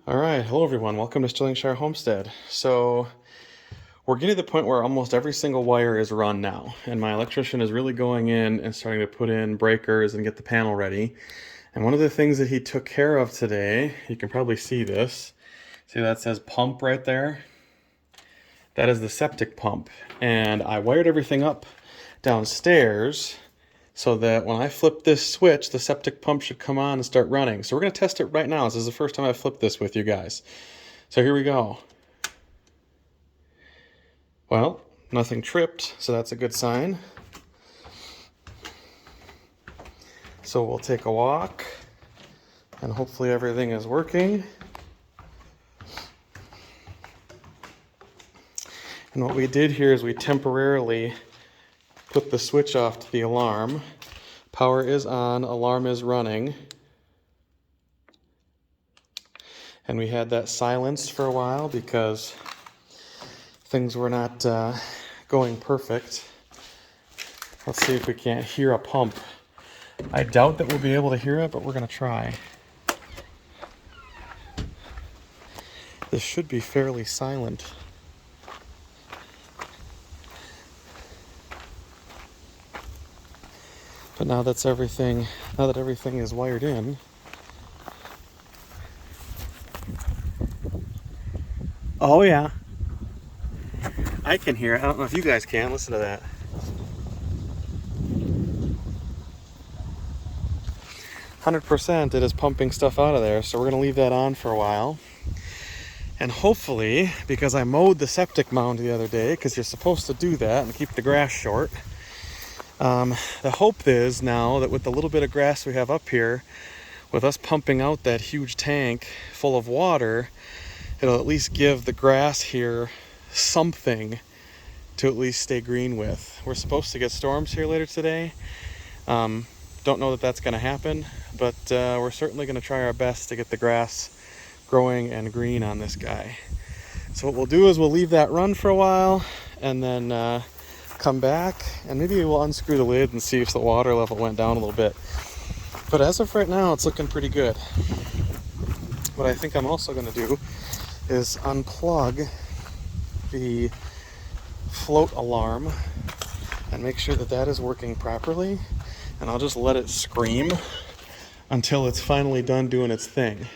All right, hello everyone. Welcome to Stirlingshire Homestead. So we're getting to the point where almost every single wire is run now, and my electrician is really going in and starting to put in breakers and get the panel ready. And one of the things that he took care of today, you can probably see this. See that says pump right there? That is the septic pump. And I wired everything up downstairs so that when I flip this switch, the septic pump should come on and start running. So we're going to test it right now. This is the first time I've flipped this with you guys. So here we go. Well, nothing tripped, so that's a good sign. So we'll take a walk, and hopefully everything is working. And what we did here is we temporarily put the switch off to the alarm. Power is on, alarm is running. And we had that silenced for a while because things were not going perfect. Let's see if we can't hear a pump. I doubt that we'll be able to hear it, but we're going to try. This should be fairly silent. But now that everything is wired in, oh yeah, I can hear it. I don't know if you guys can. Listen to that. 100% it is pumping stuff out of there, so we're going to leave that on for a while. And hopefully, because I mowed the septic mound the other day, because you're supposed to do that and keep the grass short, the hope is now that with the little bit of grass we have up here, with us pumping out that huge tank full of water, it'll at least give the grass here something to at least stay green with. We're supposed to get storms here later today. Don't know that that's going to happen, but we're certainly going to try our best to get the grass growing and green on this guy. So what we'll do is we'll leave that run for a while and then come back, and maybe we'll unscrew the lid and see if the water level went down a little bit. But as of right now, it's looking pretty good. What I think I'm also going to do is unplug the float alarm and make sure that that is working properly, and I'll just let it scream until it's finally done doing its thing,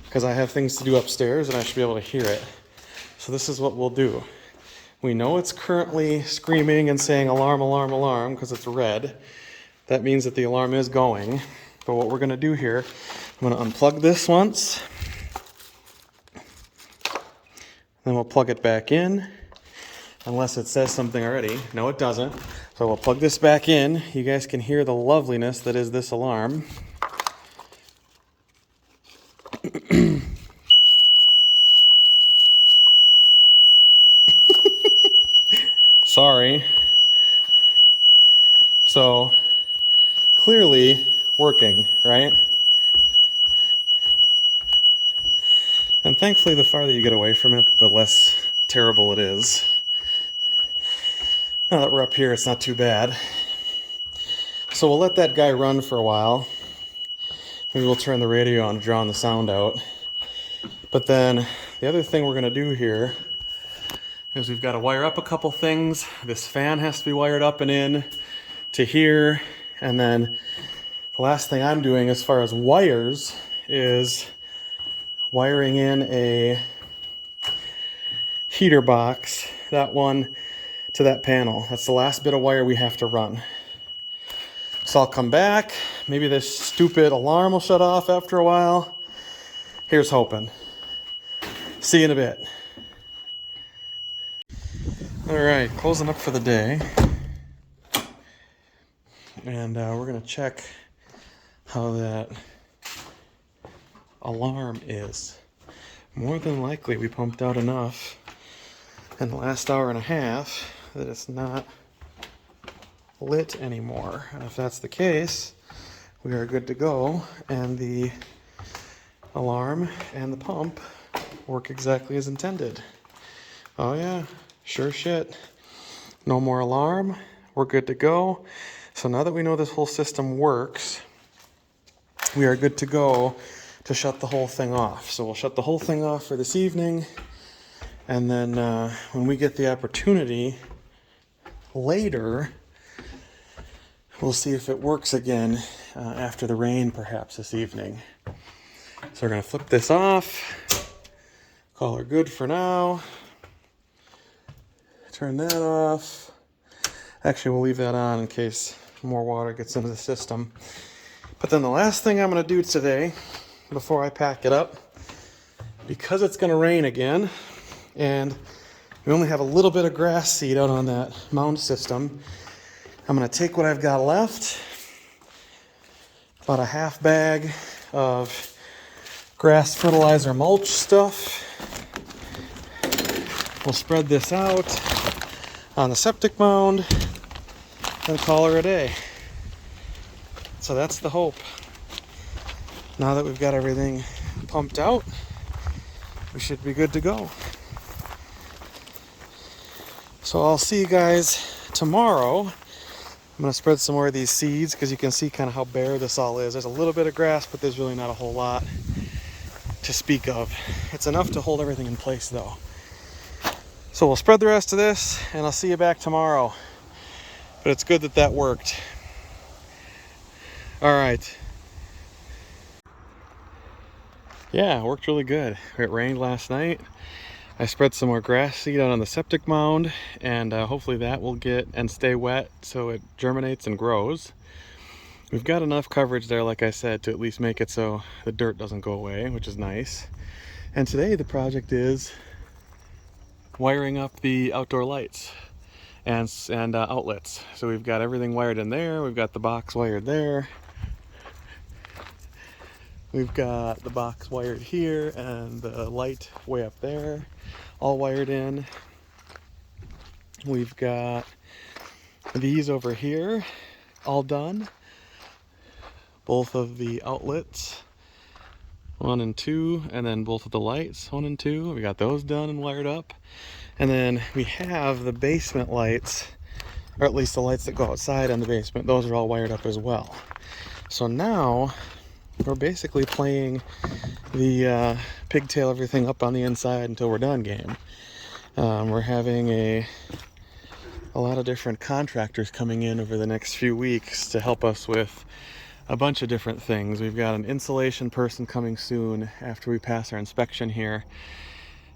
because I have things to do upstairs and I should be able to hear it. So this is what we'll do. We know it's currently screaming and saying alarm, alarm, alarm because it's red. That means that the alarm is going. But what we're going to do here, I'm going to unplug this once, then we'll plug it back in, unless it says something already. No, it doesn't. So we'll plug this back in. You guys can hear the loveliness that is this alarm. Sorry. So, clearly working, right? And thankfully, the farther you get away from it, the less terrible it is. Now that we're up here, it's not too bad. So we'll let that guy run for a while. Maybe we'll turn the radio on to drown the sound out. But then the other thing we're going to do here is we've got to wire up a couple things. This fan has to be wired up and in to here. And then the last thing I'm doing as far as wires is wiring in a heater box, that one, to that panel. That's the last bit of wire we have to run. So I'll come back. Maybe this stupid alarm will shut off after a while. Here's hoping. See you in a bit. All right, closing up for the day. And we're going to check how that alarm is. More than likely, we pumped out enough in the last hour and a half that it's not lit anymore. And if that's the case, we are good to go, and the alarm and the pump work exactly as intended. Oh yeah, sure shit. No more alarm. We're good to go. So now that we know this whole system works, we are good to go to shut the whole thing off. So we'll shut the whole thing off for this evening, and then when we get the opportunity later, we'll see if it works again after the rain, perhaps this evening. So we're going to flip this off, call her good for now, turn that off. Actually, we'll leave that on in case more water gets into the system. But then the last thing I'm going to do today, before I pack it up, because it's going to rain again, and we only have a little bit of grass seed out on that mound system, I'm going to take what I've got left, about a half bag of grass fertilizer mulch stuff. We'll spread this out on the septic mound and call her a day. So that's the hope. Now that we've got everything pumped out, we should be good to go. So I'll see you guys tomorrow. I'm going to spread some more of these seeds because you can see kind of how bare this all is. There's a little bit of grass, but there's really not a whole lot to speak of. It's enough to hold everything in place though. So we'll spread the rest of this and I'll see you back tomorrow. But it's good that that worked. All right. Yeah, it worked really good. It rained last night. I spread some more grass seed out on the septic mound, and hopefully that will get and stay wet so it germinates and grows. We've got enough coverage there, like I said, to at least make it so the dirt doesn't go away, which is nice. And today the project is wiring up the outdoor lights and outlets. So we've got everything wired in there. We've got the box wired there. We've got the box wired here and the light way up there, all wired in. We've got these over here, all done. Both of the outlets, 1 and 2, and then both of the lights, 1 and 2. We got those done and wired up. And then we have the basement lights, or at least the lights that go outside in the basement. Those are all wired up as well. So now we're basically playing the pigtail everything up on the inside until we're done game. We're having a lot of different contractors coming in over the next few weeks to help us with a bunch of different things. We've got an insulation person coming soon after we pass our inspection here.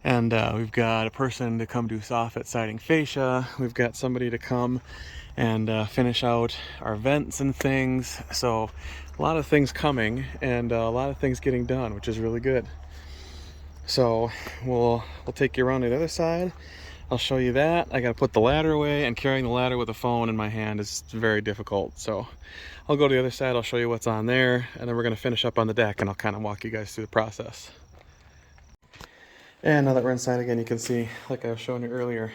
And we've got a person to come do soffit siding fascia. We've got somebody to come and finish out our vents and things. So a lot of things coming and a lot of things getting done, which is really good. So we'll take you around to the other side. I'll show you that. I got to put the ladder away, and carrying the ladder with a phone in my hand is very difficult. So I'll go to the other side. I'll show you what's on there, and then we're going to finish up on the deck, and I'll kind of walk you guys through the process. And now that we're inside again, you can see, like I was showing you earlier,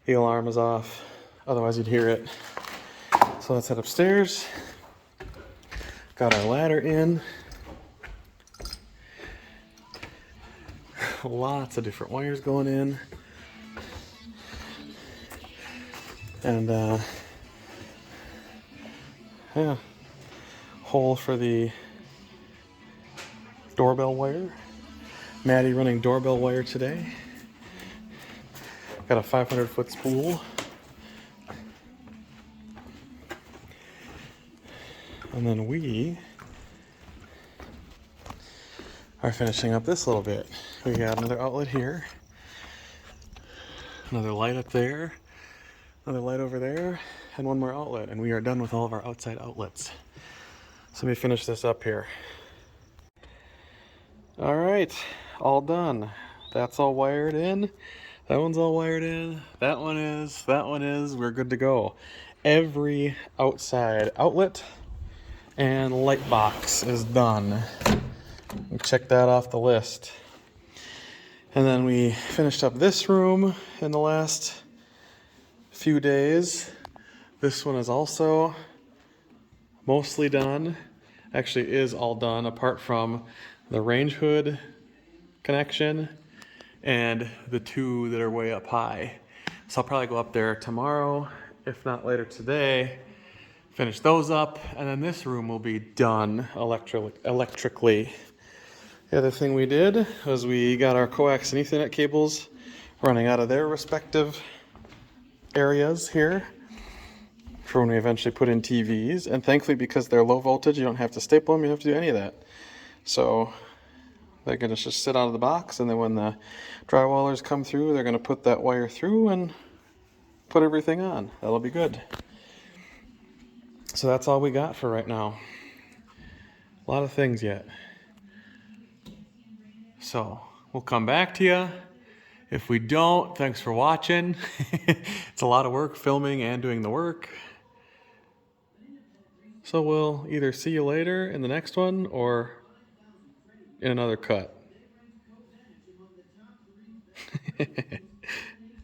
the alarm is off. Otherwise you'd hear it. So let's head upstairs. Got our ladder in. Lots of different wires going in. And yeah, hole for the doorbell wire. Maddie running doorbell wire today. Got a 500-foot spool. And then we are finishing up this little bit. We got another outlet here, another light up there, another light over there, and one more outlet, and we are done with all of our outside outlets. So let me finish this up here. All right, all done. That's all wired in. That one's all wired in. That one is. We're good to go. Every outside outlet and light box is done. We check that off the list. And then we finished up this room in the last few days. This one is also mostly done. Actually is all done apart from the range hood connection and the two that are way up high. So I'll probably go up there tomorrow, if not later today, finish those up, and then this room will be done electrically. The other thing we did was we got our coax and Ethernet cables running out of their respective areas here for when we eventually put in TVs. And thankfully, because they're low voltage, you don't have to staple them, you don't have to do any of that. So they're going to just sit out of the box, and then when the drywallers come through, they're going to put that wire through and put everything on. That'll be good. So that's all we got for right now. A lot of things yet. So we'll come back to you. If we don't, thanks for watching. It's a lot of work filming and doing the work. So we'll either see you later in the next one or in another cut.